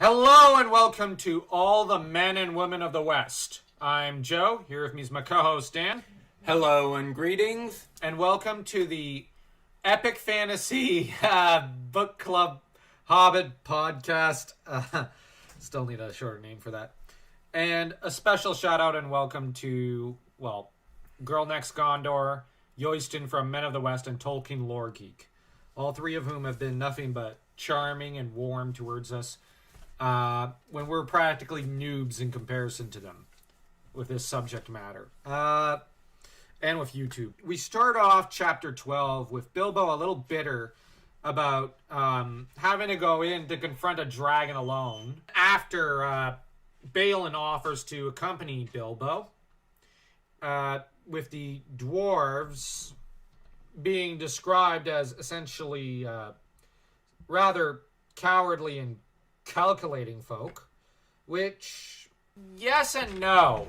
Hello and welcome to all the men and women of the West. I'm Joe, here with me is my co-host Dan. Hello and greetings. And welcome to the Epic Fantasy Book Club Hobbit podcast. Still need a shorter name for that. And a special shout out and welcome to, Girl Next Gondor, Yoyston from Men of the West, and Tolkien Lore Geek. All three of whom have been nothing but charming and warm towards us. When we're practically noobs in comparison to them with this subject matter. And with YouTube. We start off chapter 12 with Bilbo a little bitter about having to go in to confront a dragon alone after Balin offers to accompany Bilbo, with the dwarves being described as essentially rather cowardly and calculating folk, which, yes and no.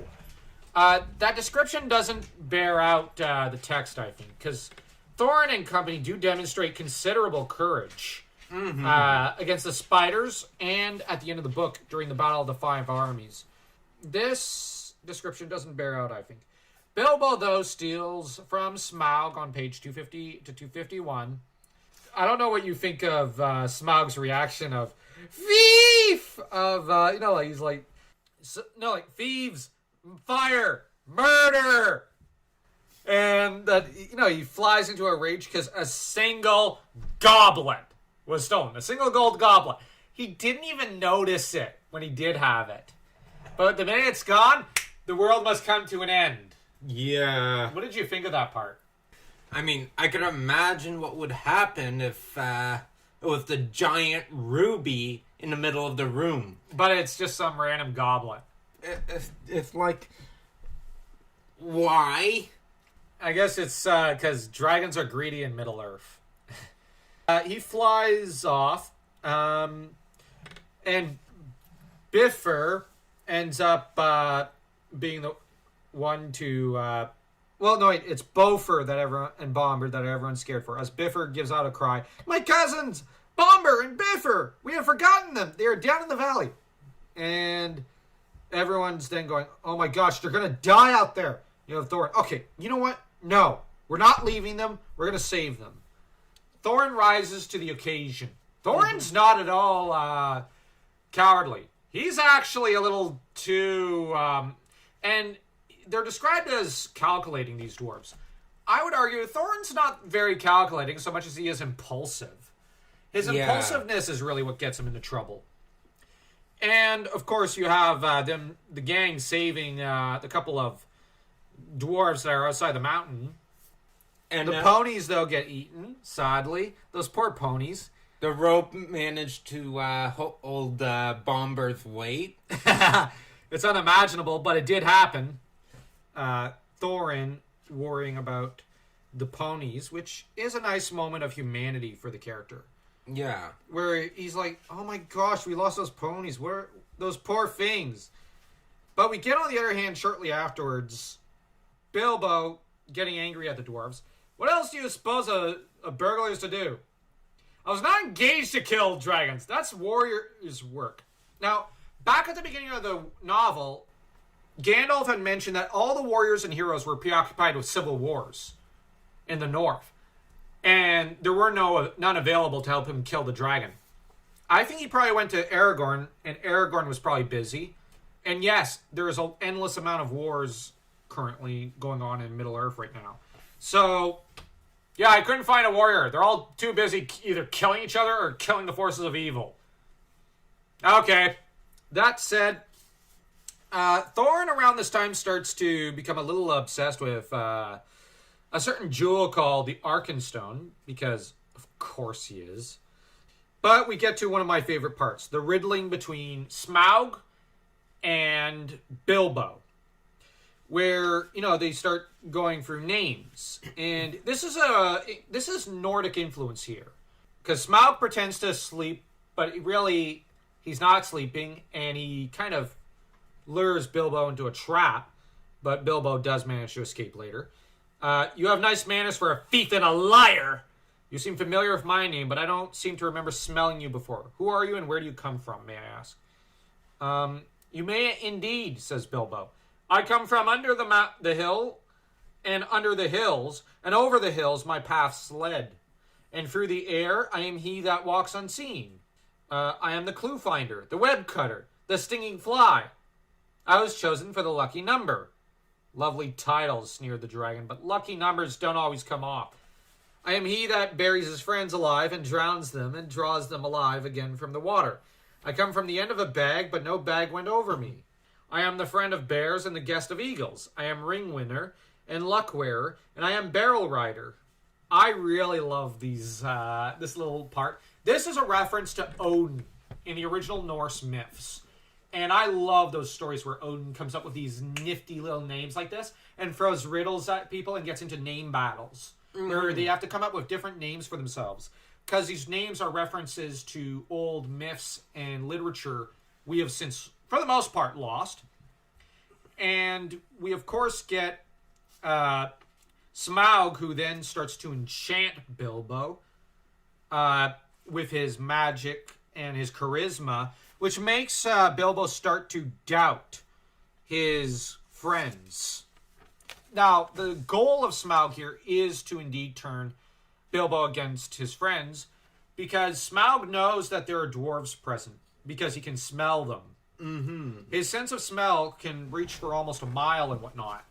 That description doesn't bear out the text, I think, because Thorin and company do demonstrate considerable courage against the spiders and at the end of the book during the Battle of the Five Armies. This description doesn't bear out, I think. Bilbo, though, steals from Smaug on page 250 to 251. I don't know what you think of Smaug's reaction of thief! He's like, thieves, fire, murder! And that, he flies into a rage because a single goblet was stolen. A single gold goblet. He didn't even notice it when he did have it. But the minute it's gone, the world must come to an end. Yeah. What did you think of that part? I mean, I could imagine what would happen if it was the giant ruby in the middle of the room. But it's just some random goblet. It's like, why? I guess it's because dragons are greedy in Middle-earth. He flies off, and Bifur ends up being the one to... it's Bofur and Bomber that everyone's scared for. As Bifur gives out a cry, "My cousins! Bomber and Bifur! We have forgotten them! They are down in the valley!" And everyone's then going, "Oh my gosh, they're gonna die out there!" Thorin, "Okay, you know what? No, we're not leaving them. We're gonna save them." Thorin rises to the occasion. Thorin's not at all cowardly. He's actually a little too... and they're described as calculating, these dwarves. I would argue Thorin's not very calculating so much as he is impulsive. His impulsiveness is really what gets him into trouble. And, of course, you have the gang saving the couple of dwarves that are outside the mountain. And the ponies, though, get eaten, sadly. Those poor ponies. The rope managed to hold Bomber's weight. It's unimaginable, but it did happen. Thorin worrying about the ponies, which is a nice moment of humanity for the character. Yeah. Where he's like, "Oh my gosh, we lost those ponies. Where those poor things?" But we get, on the other hand, shortly afterwards, Bilbo getting angry at the dwarves. "What else do you suppose a burglar is to do? I was not engaged to kill dragons. That's warrior's work." Now, back at the beginning of the novel, Gandalf had mentioned that all the warriors and heroes were preoccupied with civil wars in the north. And there were none available to help him kill the dragon. I think he probably went to Aragorn, and Aragorn was probably busy. And yes, there is an endless amount of wars currently going on in Middle-earth right now. So, yeah, I couldn't find a warrior. They're all too busy either killing each other or killing the forces of evil. Okay, that said... Thorin around this time starts to become a little obsessed with a certain jewel called the Arkenstone, because of course he is. But we get to one of my favorite parts, the riddling between Smaug and Bilbo, where, they start going through names. And this is Nordic influence here, because Smaug pretends to sleep, but really he's not sleeping, and he kind of lures Bilbo into a trap, but Bilbo does manage to escape later. "You have nice manners for a thief and a liar. You seem familiar with my name, but I don't seem to remember smelling you before. Who are you and where do you come from, may I ask?" You may indeed, says Bilbo. I come from under the hill, and under the hills, and over the hills my paths led. And through the air I am he that walks unseen. I am the clue finder, the web cutter, the stinging fly. I was chosen for the lucky number. Lovely titles, sneered the dragon, but lucky numbers don't always come off. I am he that buries his friends alive and drowns them and draws them alive again from the water. I come from the end of a bag, but no bag went over me. I am the friend of bears and the guest of eagles. I am ring winner and luck wearer, and I am barrel rider. I really love these this little part. This is a reference to Odin in the original Norse myths. And I love those stories where Odin comes up with these nifty little names like this and throws riddles at people and gets into name battles. Where they have to come up with different names for themselves. Because these names are references to old myths and literature we have since, for the most part, lost. And we, of course, get Smaug, who then starts to enchant Bilbo with his magic and his charisma, which makes Bilbo start to doubt his friends. Now, the goal of Smaug here is to indeed turn Bilbo against his friends, because Smaug knows that there are dwarves present, because he can smell them. Mm-hmm. His sense of smell can reach for almost a mile and whatnot.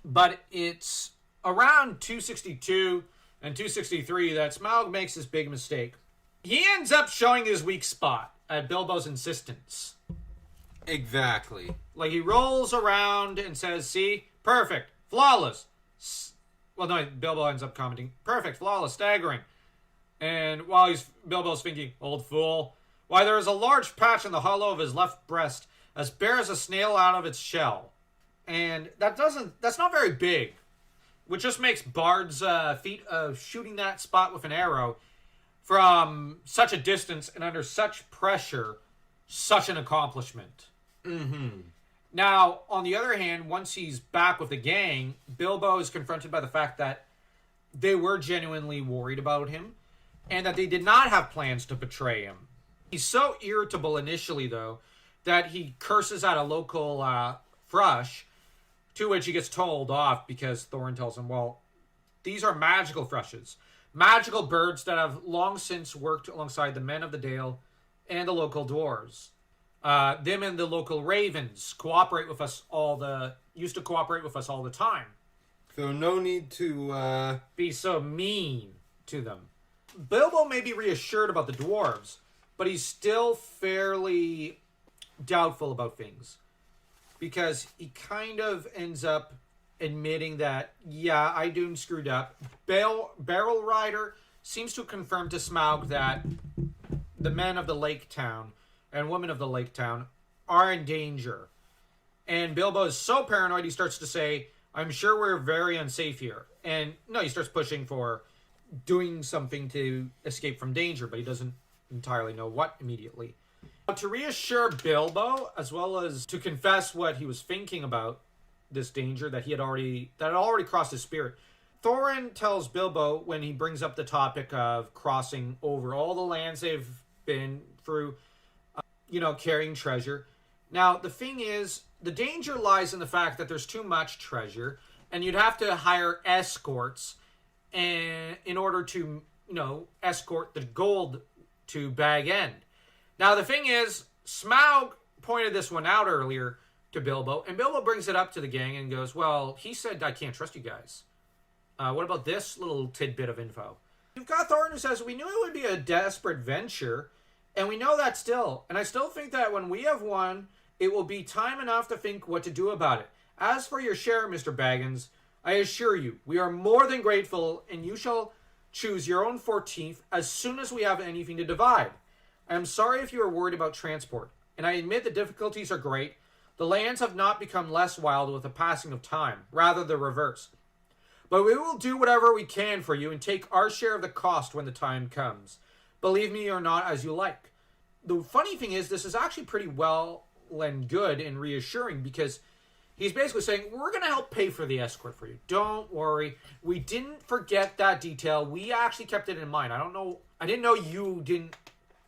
But it's around 262 and 263 that Smaug makes this big mistake. He ends up showing his weak spot at Bilbo's insistence. Exactly. Like, he rolls around and says, see, perfect, flawless. Well, no, Bilbo ends up commenting, perfect, flawless, staggering. And while Bilbo's thinking, old fool, why, there is a large patch in the hollow of his left breast, as bare as a snail out of its shell. And that's not very big, which just makes Bard's feat of shooting that spot with an arrow from such a distance and under such pressure, such an accomplishment. Mm-hmm. Now, on the other hand, once he's back with the gang, Bilbo is confronted by the fact that they were genuinely worried about him and that they did not have plans to betray him. He's so irritable initially, though, that he curses at a local thrush, to which he gets told off because Thorin tells him, well, these are magical thrushes. Magical birds that have long since worked alongside the men of the Dale and the local dwarves. Them and the local ravens used to cooperate with us all the time. So no need to be so mean to them. Bilbo may be reassured about the dwarves, but he's still fairly doubtful about things. Because he kind of ends up admitting that, yeah, I done screwed up. Barrel Rider seems to confirm to Smaug that the men of the lake town and women of the lake town are in danger. And Bilbo is so paranoid, he starts to say, I'm sure we're very unsafe here. And no, he starts pushing for doing something to escape from danger, but he doesn't entirely know what immediately. To reassure Bilbo, as well as to confess what he was thinking about this danger that had already crossed his spirit, Thorin tells Bilbo, when he brings up the topic of crossing over all the lands they've been through, carrying treasure. Now, the thing is, the danger lies in the fact that there's too much treasure, and you'd have to hire escorts in order to, escort the gold to Bag End. Now, the thing is, Smaug pointed this one out earlier to Bilbo, and Bilbo brings it up to the gang and goes, well, he said I can't trust you guys. What about this little tidbit of info? You've got Thorin who says, we knew it would be a desperate venture, and we know that still. And I still think that when we have won, it will be time enough to think what to do about it. As for your share, Mr. Baggins, I assure you, we are more than grateful, and you shall choose your own 14th as soon as we have anything to divide. I am sorry if you are worried about transport, and I admit the difficulties are great. The lands have not become less wild with the passing of time, rather the reverse. But we will do whatever we can for you and take our share of the cost when the time comes. Believe me or not, as you like. The funny thing is, this is actually pretty well and good and reassuring, because he's basically saying, we're going to help pay for the escort for you. Don't worry. We didn't forget that detail. We actually kept it in mind. I didn't know you didn't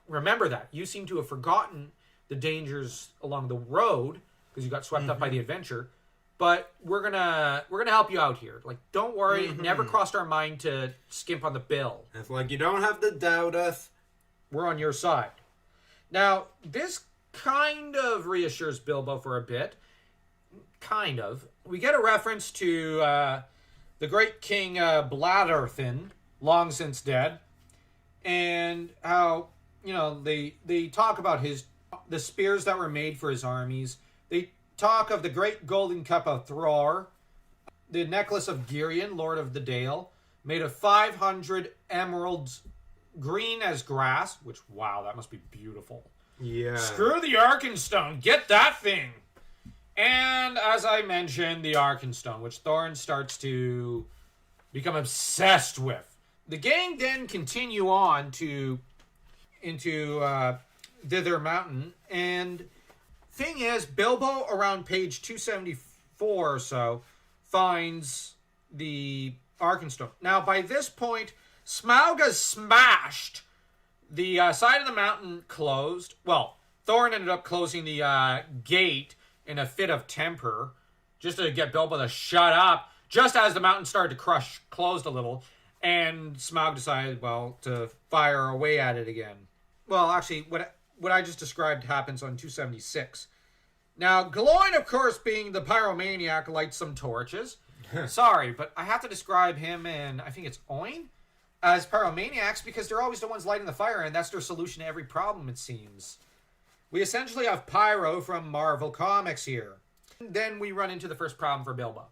remember that. You seem to have forgotten the dangers along the road because you got swept up by the adventure. But we're gonna help you out here. Like, don't worry. It never crossed our mind to skimp on the bill. It's like you don't have to doubt us. We're on your side. Now, this kind of reassures Bilbo for a bit. Kind of. We get a reference to the great King Blatherthin, long since dead, and how, you know, they talk about the spears that were made for his armies. They talk of the great golden cup of Thror, the necklace of Girion, Lord of the Dale, made of 500 emeralds, green as grass, which, wow, that must be beautiful. Yeah. Screw the Arkenstone, get that thing! And, as I mentioned, the Arkenstone, which Thorin starts to become obsessed with. The gang then continue on into Thither Mountain, and thing is, Bilbo, around page 274 or so, finds the Arkenstone. Now, by this point, Smaug has smashed the side of the mountain closed. Well, Thorin ended up closing the gate in a fit of temper, just to get Bilbo to shut up, just as the mountain started to closed a little, and Smaug decided, well, to fire away at it again. Well, actually, what I just described happens on 276. Now, Gloin, of course, being the pyromaniac, lights some torches. Sorry, but I have to describe him and I think it's Oin as pyromaniacs because they're always the ones lighting the fire, and that's their solution to every problem, it seems. We essentially have Pyro from Marvel Comics here. Then we run into the first problem for Bilbo.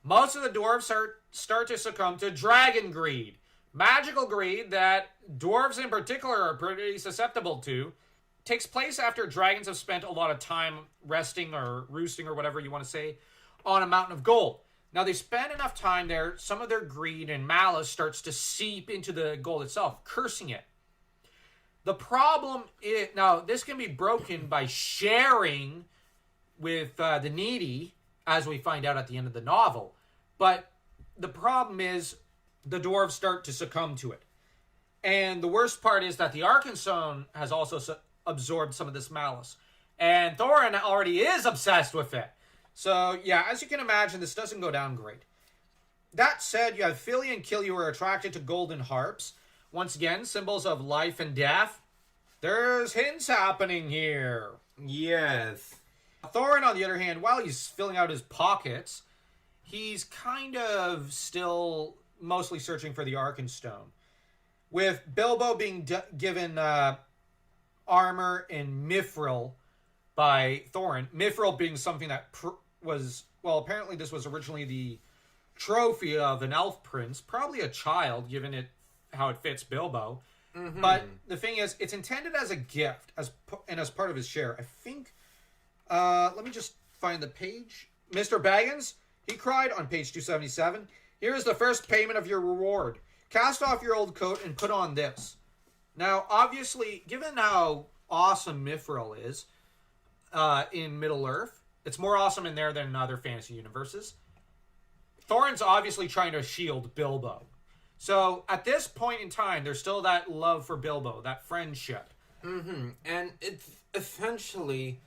Most of the dwarves start to succumb to dragon greed. Magical greed that dwarves in particular are pretty susceptible to. Takes place after dragons have spent a lot of time resting or roosting or whatever you want to say on a mountain of gold. Now they spend enough time there, some of their greed and malice starts to seep into the gold itself, cursing it. The problem is, now this can be broken by sharing with the needy, as we find out at the end of the novel. But the problem is the dwarves start to succumb to it. And the worst part is that the Arkenstone has also absorbed some of this malice. And Thorin already is obsessed with it. So, yeah, as you can imagine, this doesn't go down great. That said, you have Fili and Kili who are attracted to golden harps. Once again, symbols of life and death. There's hints happening here. Yes. Thorin, on the other hand, while he's filling out his pockets, he's kind of still mostly searching for the Arkenstone. With Bilbo being given armor and mithril by Thorin. Mithril being something that was, well, apparently this was originally the trophy of an elf prince, probably a child, given it how it fits Bilbo. Mm-hmm. But the thing is, it's intended as a gift, and as part of his share. I think, let me just find the page. Mr. Baggins, he cried on page 277, "Here is the first payment of your reward. Cast off your old coat and put on this." Now, obviously, given how awesome Mithril is in Middle-earth, it's more awesome in there than in other fantasy universes. Thorin's obviously trying to shield Bilbo. So, at this point in time, there's still that love for Bilbo, that friendship. Mm-hmm. And it essentially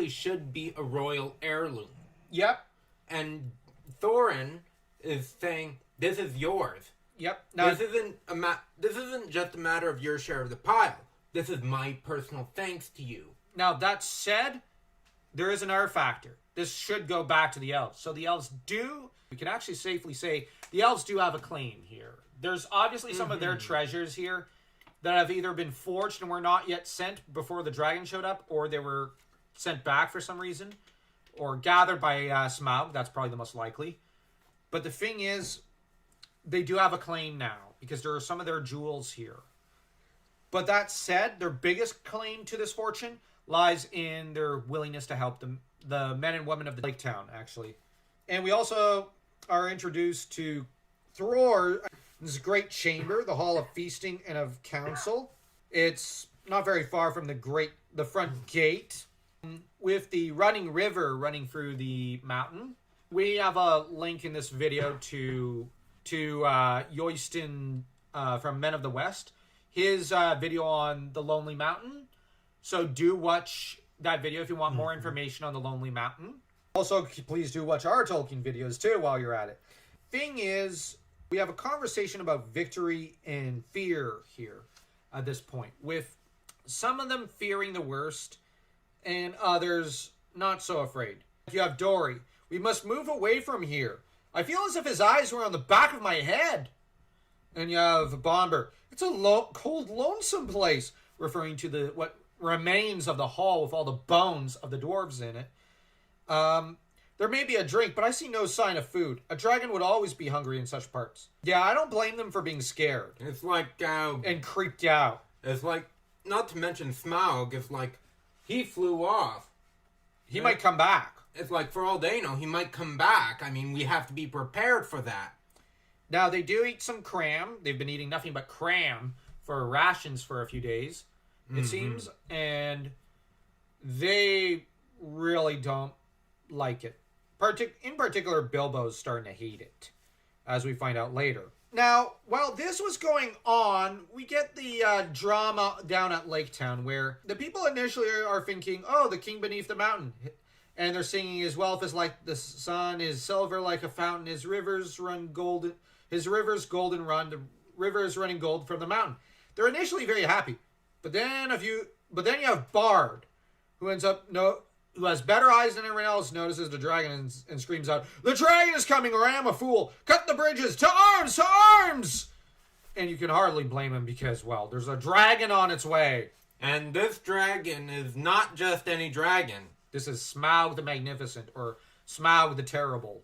should be a royal heirloom. Yep. And Thorin is saying, this is yours. Yep. Now, this isn't just a matter of your share of the pile. This is my personal thanks to you. Now, that said, there is another factor. This should go back to the elves. So the elves we can actually safely say, the elves do have a claim here. There's obviously some of their treasures here that have either been forged and were not yet sent before the dragon showed up, or they were sent back for some reason, or gathered by Smaug. That's probably the most likely. But the thing is, they do have a claim now, because there are some of their jewels here. But that said, their biggest claim to this fortune lies in their willingness to help the men and women of the Lake Town, actually. And we also are introduced to Thror, this great chamber, the Hall of Feasting and of Council. It's not very far from the front gate, with the running river running through the mountain. We have a link in this video to Yoistin from Men of the West. His video on the Lonely Mountain. So do watch that video if you want more information on the Lonely Mountain. Also, please do watch our Tolkien videos too while you're at it. Thing is, we have a conversation about victory and fear here at this point, with some of them fearing the worst and others not so afraid. You have Dory. We must move away from here. I feel as if his eyes were on the back of my head. And you have Bomber. It's a cold, lonesome place, referring to what remains of the hall with all the bones of the dwarves in it. There may be a drink, but I see no sign of food. A dragon would always be hungry in such parts. Yeah, I don't blame them for being scared. It's like, and creeped out. It's like, not to mention Smaug, it's like, he flew off. He might come back. It's like, for all they know, he might come back. I mean, we have to be prepared for that. Now, they do eat some cram. They've been eating nothing but cram for rations for a few days, it seems. And they really don't like it. In particular, Bilbo's starting to hate it, as we find out later. Now, while this was going on, we get the drama down at Lake Town, where the people initially are thinking, oh, the king beneath the mountain. And they're singing, his wealth is like the sun, his silver like a fountain, his rivers run golden, his rivers golden run, the river is running gold from the mountain. They're initially very happy. But then you have Bard, who who has better eyes than everyone else, notices the dragon and screams out, the dragon is coming, or I am a fool! Cut the bridges! To arms! To arms! And you can hardly blame him because, well, there's a dragon on its way. And this dragon is not just any dragon. This is Smaug the Magnificent, or Smaug the Terrible.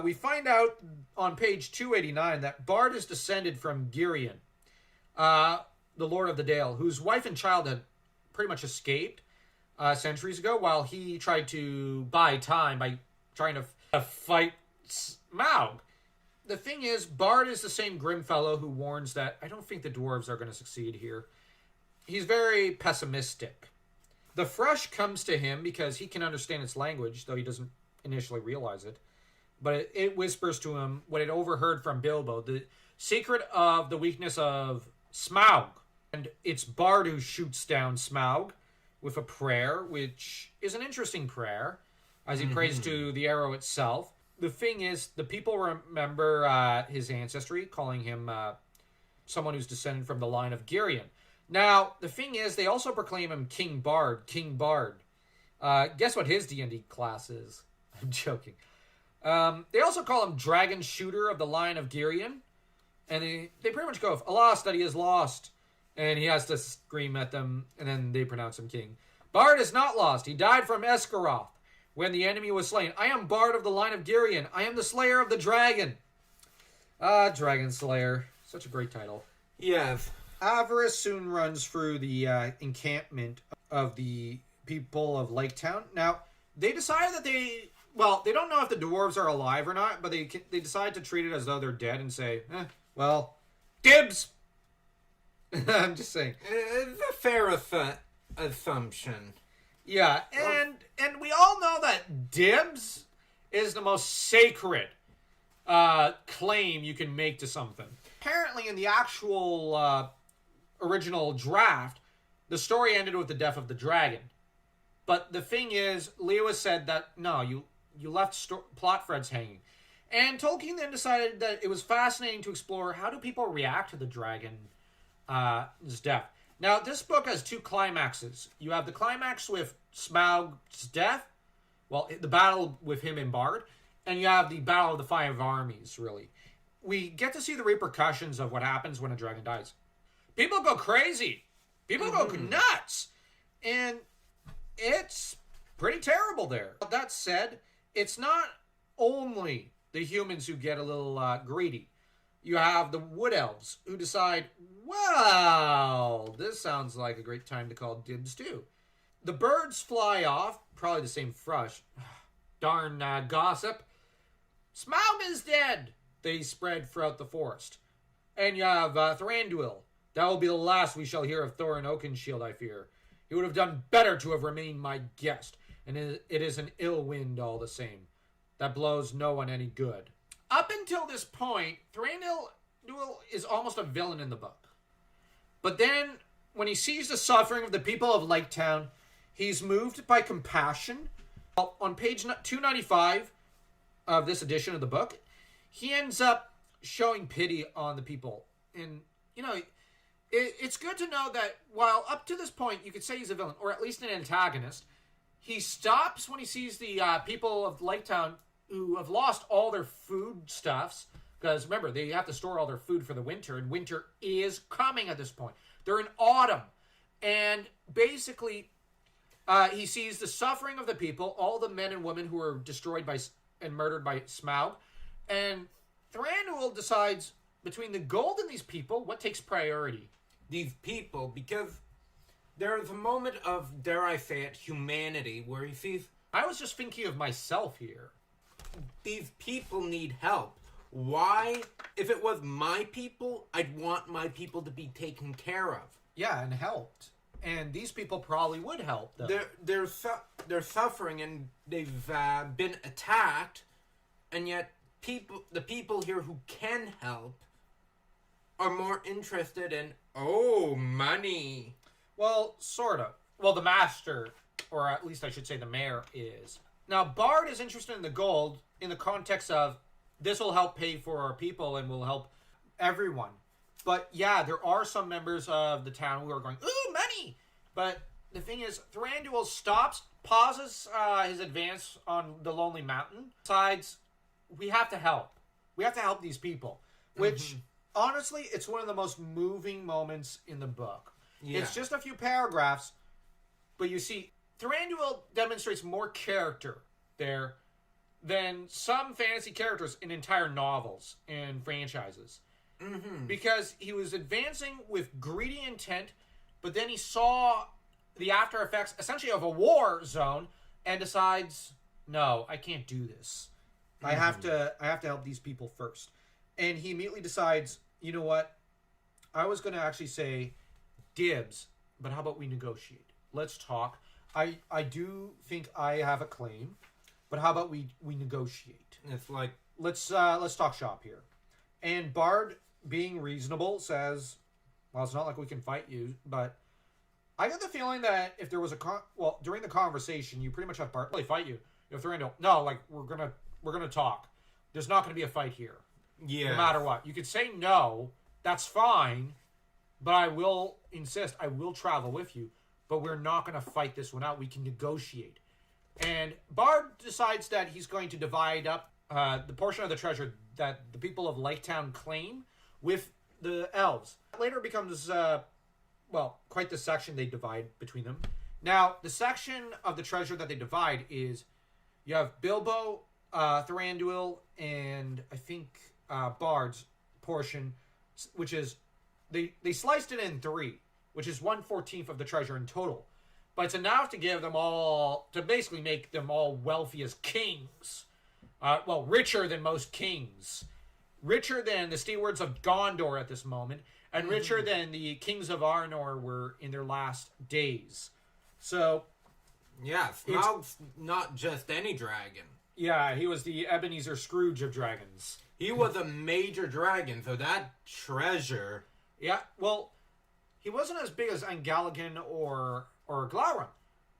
We find out on page 289 that Bard is descended from Girion, the Lord of the Dale, whose wife and child had pretty much escaped centuries ago, while he tried to buy time by trying to fight Smaug. The thing is, Bard is the same grim fellow who warns that I don't think the dwarves are going to succeed here. He's very pessimistic. The Thrush comes to him because he can understand its language, though he doesn't initially realize it. But it whispers to him what it overheard from Bilbo, the secret of the weakness of Smaug. And it's Bard who shoots down Smaug with a prayer, which is an interesting prayer, as he prays to the arrow itself. The thing is, the people remember his ancestry, calling him someone who's descended from the line of Girion. Now, the thing is, they also proclaim him King Bard, King Bard. Guess what his D&D class is? I'm joking. They also call him Dragon Shooter of the line of Girion. And they pretty much go, alas, that he is lost. And he has to scream at them, and then they pronounce him king. Bard is not lost. He died from Esgaroth when the enemy was slain. I am Bard of the line of Girion. I am the slayer of the dragon. Dragon Slayer. Such a great title. Yes. Avarice soon runs through the encampment of the people of Lake Town. Now, they decide that they don't know if the dwarves are alive or not, but they decide to treat it as though they're dead and say, dibs! I'm just saying. It's a fair assumption. Yeah, and we all know that dibs is the most sacred claim you can make to something. Apparently, in the actual original draft, the story ended with the death of the dragon. But the thing is, Lewis said that, no, you left plot threads hanging. And Tolkien then decided that it was fascinating to explore how do people react to the dragon's death. Now, this book has two climaxes. You have the climax with Smaug's death, the battle with him and Bard, and you have the battle of the five armies, really. We get to see the repercussions of what happens when a dragon dies. People go crazy. People go nuts. And it's pretty terrible there. But that said, it's not only the humans who get a little greedy. You have the wood elves who decide, well, this sounds like a great time to call dibs too. The birds fly off, probably the same thrush. Darn gossip. Smaug is dead. They spread throughout the forest. And you have Thranduil. That will be the last we shall hear of Thorin Oakenshield, I fear. He would have done better to have remained my guest, and it is an ill wind all the same. That blows no one any good. Up until this point, Thranduil is almost a villain in the book. But then when he sees the suffering of the people of Lake Town, he's moved by compassion. On page 295 of this edition of the book, he ends up showing pity on the people. And, you know, it's good to know that while up to this point you could say he's a villain, or at least an antagonist, he stops when he sees the people of Lake Town who have lost all their foodstuffs. Because remember, they have to store all their food for the winter, and winter is coming at this point. They're in autumn. And basically, he sees the suffering of the people, all the men and women who are destroyed by and murdered by Smaug. And Thranduil decides, between the gold and these people, what takes priority? These people, because there's a moment of, dare I say it, humanity, where he sees, I was just thinking of myself here. these people need help. Why? If it was my people, I'd want my people to be taken care of. Yeah, and helped. And these people probably would help them. They're suffering and they've been attacked, and yet the people here who can help are more interested in, money. Well, sort of. Well, the master, or at least I should say the mayor, is. Now, Bard is interested in the gold in the context of, this will help pay for our people and will help everyone. But yeah, there are some members of the town who are going, ooh, money! But the thing is, Thranduil stops, pauses his advance on the Lonely Mountain, decides, we have to help. We have to help these people. Which, honestly, it's one of the most moving moments in the book. Yeah. It's just a few paragraphs, but you see, Thranduil demonstrates more character there than some fantasy characters in entire novels and franchises. Because he was advancing with greedy intent, but then he saw the after effects, essentially, of a war zone, and decides, no, I can't do this. I have to help these people first. And he immediately decides, you know what? I was going to actually say dibs, but how about we negotiate? Let's talk. I do think I have a claim, but how about we negotiate? It's like, let's talk shop here. And Bard, being reasonable, says, well, it's not like we can fight you, but I got the feeling that if there was during the conversation, you pretty much have Bard really fight you. If Thranduil, no, like we're gonna talk. There's not gonna be a fight here. Yeah. No matter what, you could say no. That's fine, but I will insist. I will travel with you, but we're not gonna fight this one out. We can negotiate. And Bard decides that he's going to divide up the portion of the treasure that the people of Lake Town claim with the elves. Later becomes, quite the section they divide between them. Now, the section of the treasure that they divide is, you have Bilbo, Thranduil, and I think Bard's portion, which is, they sliced it in three, which is 1/14 of the treasure in total. But it's enough to give them all, to basically make them all wealthy as kings. Richer than most kings. Richer than the stewards of Gondor at this moment, and richer than the kings of Arnor were in their last days. So, yeah, Smaug's not just any dragon. Yeah, he was the Ebenezer Scrooge of dragons. He was a major dragon, so that treasure... Yeah, well, he wasn't as big as Angalagan or Glaurung.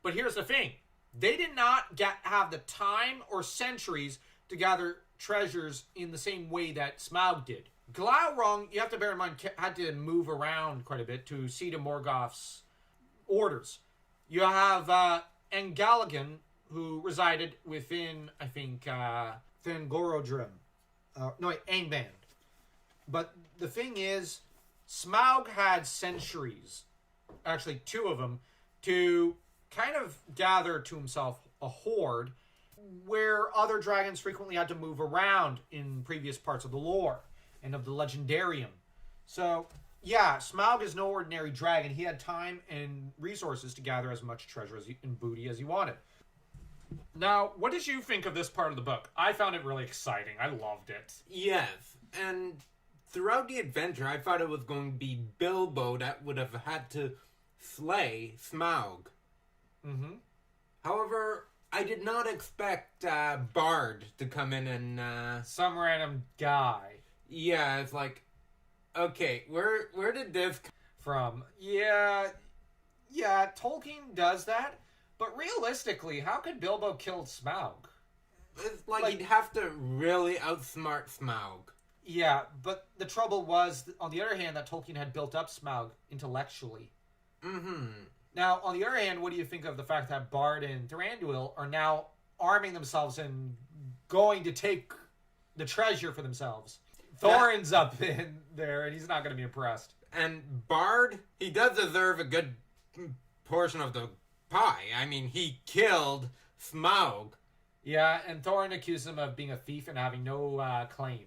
But here's the thing. They did not have the time or centuries to gather treasures in the same way that Smaug did. Glaurung, you have to bear in mind, had to move around quite a bit to see to Morgoth's orders. You have Angalagan, who resided within, I think, Thangorodrim. Angband. But the thing is, Smaug had centuries, actually 2 of them, to kind of gather to himself a horde where other dragons frequently had to move around in previous parts of the lore and of the legendarium. So, yeah, Smaug is no ordinary dragon. He had time and resources to gather as much treasure and booty as he wanted. Now, what did you think of this part of the book? I found it really exciting. I loved it. Yes, and throughout the adventure, I thought it was going to be Bilbo that would have had to slay Smaug. However, I did not expect Bard to come in and... some random guy. Yeah, it's like, okay, where did this... from. Yeah, Tolkien does that, but realistically, how could Bilbo kill Smaug? It's like he'd have to really outsmart Smaug. Yeah, but the trouble was, on the other hand, that Tolkien had built up Smaug intellectually. Mm-hmm. Now, on the other hand, what do you think of the fact that Bard and Thranduil are now arming themselves and going to take the treasure for themselves? Thorin's up in there, and he's not going to be impressed. And Bard, he does deserve a good portion of the pie. I mean, he killed Smaug. Yeah, and Thorin accused him of being a thief and having no claim.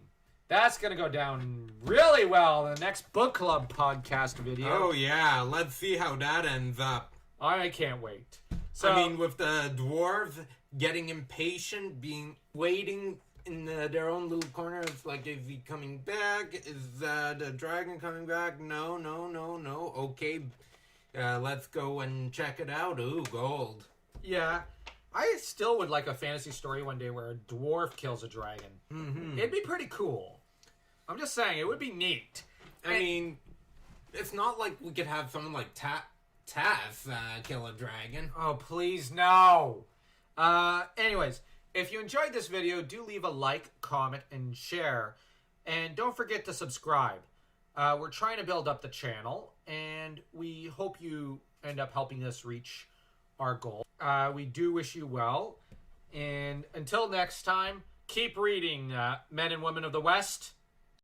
That's going to go down really well in the next book club podcast video. Oh, yeah. Let's see how that ends up. I can't wait. So, I mean, with the dwarves getting impatient, waiting in their own little corner, it's like, is he coming back? Is the dragon coming back? No. Okay, let's go and check it out. Ooh, gold. Yeah, I still would like a fantasy story one day where a dwarf kills a dragon. Mm-hmm. It'd be pretty cool. I'm just saying, it would be neat. I mean, it's not like we could have someone like Taz kill a dragon. Oh, please, no. Anyways, if you enjoyed this video, do leave a like, comment, and share. And don't forget to subscribe. We're trying to build up the channel, and we hope you end up helping us reach our goal. We do wish you well. And until next time, keep reading, men and women of the West.